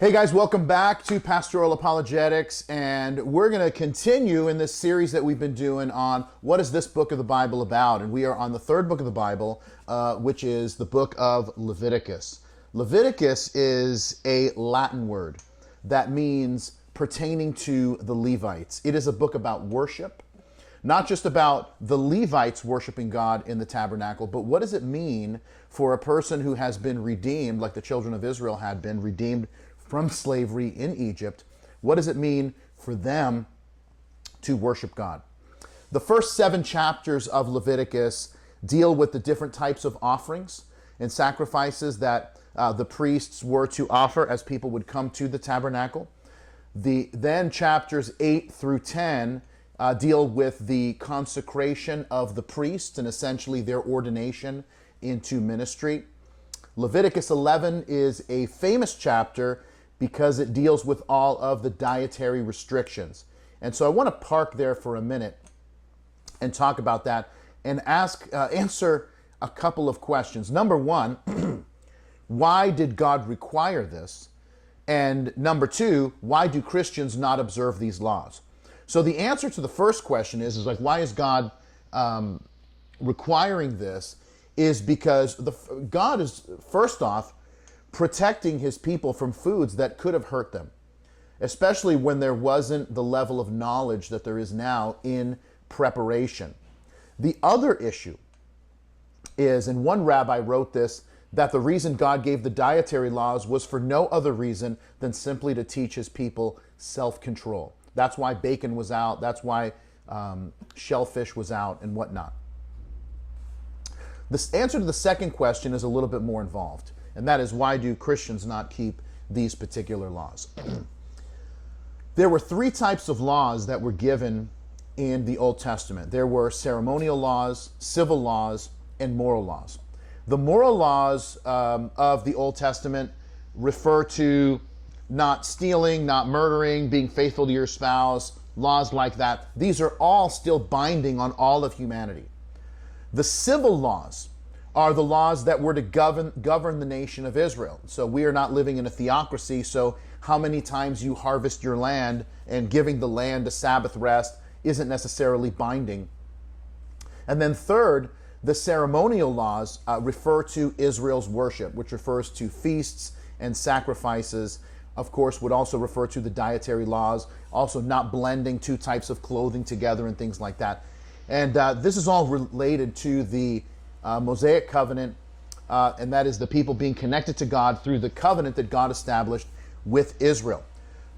Hey guys, welcome back to Pastoral Apologetics, and we're going to continue in this series that we've been doing on what is this book of the Bible about, and we are on the third book of the Bible, which is the book of Leviticus. Leviticus is a Latin word that means pertaining to the Levites. It is a book about worship, not just about the Levites worshiping God in the tabernacle, but what does it mean for a person who has been redeemed, like the children of Israel had been redeemed from slavery in Egypt? What does it mean for them to worship God? The first 7 chapters of Leviticus deal with the different types of offerings and sacrifices that the priests were to offer as people would come to the tabernacle. Then chapters 8 through 10 deal with the consecration of the priests and essentially their ordination into ministry. Leviticus 11 is a famous chapter because it deals with all of the dietary restrictions. And so I want to park there for a minute and talk about that and answer a couple of questions. Number one, why did God require this? And number two, why do Christians not observe these laws? So the answer to the first question is like, why is God requiring this? Is because God is, first off, protecting his people from foods that could have hurt them, especially when there wasn't the level of knowledge that there is now in preparation. The other issue is, and one rabbi wrote this, that the reason God gave the dietary laws was for no other reason than simply to teach his people self-control. That's why bacon was out, that's why shellfish was out and whatnot. The answer to the second question is a little bit more involved. And that is, why do Christians not keep these particular laws? There were 3 types of laws that were given in the Old Testament. There were ceremonial laws, civil laws, and moral laws. The moral laws of the Old Testament refer to not stealing, not murdering, being faithful to your spouse, laws like that. These are all still binding on all of humanity. The civil laws are the laws that were to govern the nation of Israel. So we are not living in a theocracy, so how many times you harvest your land and giving the land a Sabbath rest isn't necessarily binding. And then third, the ceremonial laws refer to Israel's worship, which refers to feasts and sacrifices. Of course, would also refer to the dietary laws, also not blending 2 types of clothing together and things like that. And this is all related to the Mosaic covenant, and that is the people being connected to God through the covenant that God established with Israel.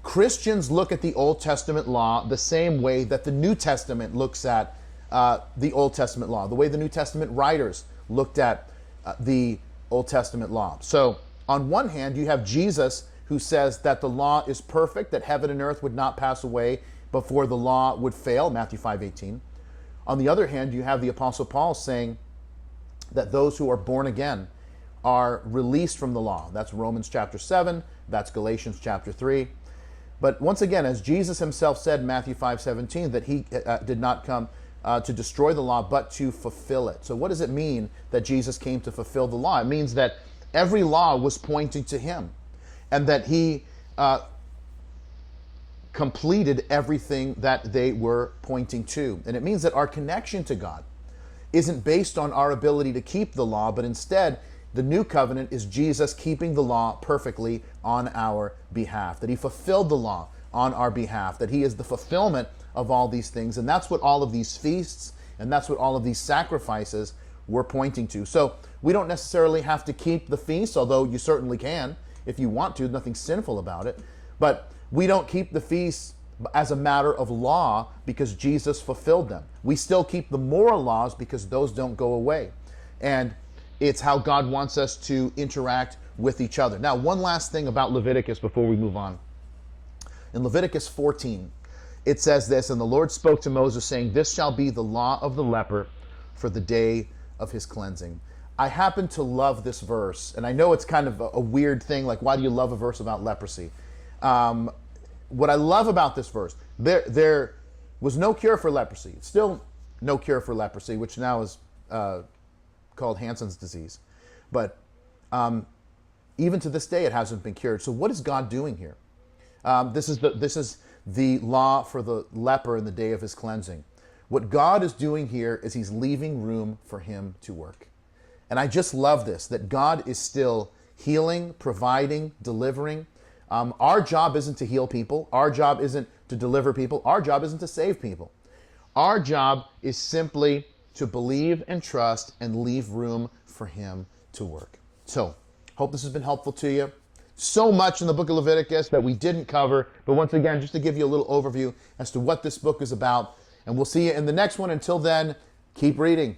Christians look at the Old Testament law the same way that the New Testament looks at the Old Testament law, the way the New Testament writers looked at the Old Testament law. So on one hand, you have Jesus, who says that the law is perfect, that heaven and earth would not pass away before the law would fail, Matthew 5:18. On the other hand, you have the Apostle Paul saying that those who are born again are released from the law. That's Romans chapter 7, that's Galatians chapter 3. But once again, as Jesus himself said in Matthew 5:17, that he did not come to destroy the law, but to fulfill it. So what does it mean that Jesus came to fulfill the law? It means that every law was pointing to him, and that he completed everything that they were pointing to. And it means that our connection to God isn't based on our ability to keep the law, but instead the new covenant is Jesus keeping the law perfectly on our behalf, that he fulfilled the law on our behalf, that he is the fulfillment of all these things. And that's what all of these feasts and that's what all of these sacrifices were pointing to. So we don't necessarily have to keep the feasts, although you certainly can if you want to. Nothing sinful about it. But we don't keep the feasts as a matter of law because Jesus fulfilled them. We still keep the moral laws because those don't go away. And it's how God wants us to interact with each other. Now, one last thing about Leviticus before we move on. In Leviticus 14, it says this, "And the Lord spoke to Moses, saying, This shall be the law of the leper for the day of his cleansing." I happen to love this verse, and I know it's kind of a weird thing, like, why do you love a verse about leprosy? What I love about this verse, there was no cure for leprosy. Still no cure for leprosy, which now is called Hansen's disease. But even to this day, it hasn't been cured. So what is God doing here? This is the law for the leper in the day of his cleansing. What God is doing here is he's leaving room for him to work. And I just love this, that God is still healing, providing, delivering. Our job isn't to heal people. Our job isn't to deliver people. Our job isn't to save people. Our job is simply to believe and trust and leave room for him to work. So, hope this has been helpful to you. So much in the book of Leviticus that we didn't cover, but once again, just to give you a little overview as to what this book is about. And we'll see you in the next one. Until then, keep reading.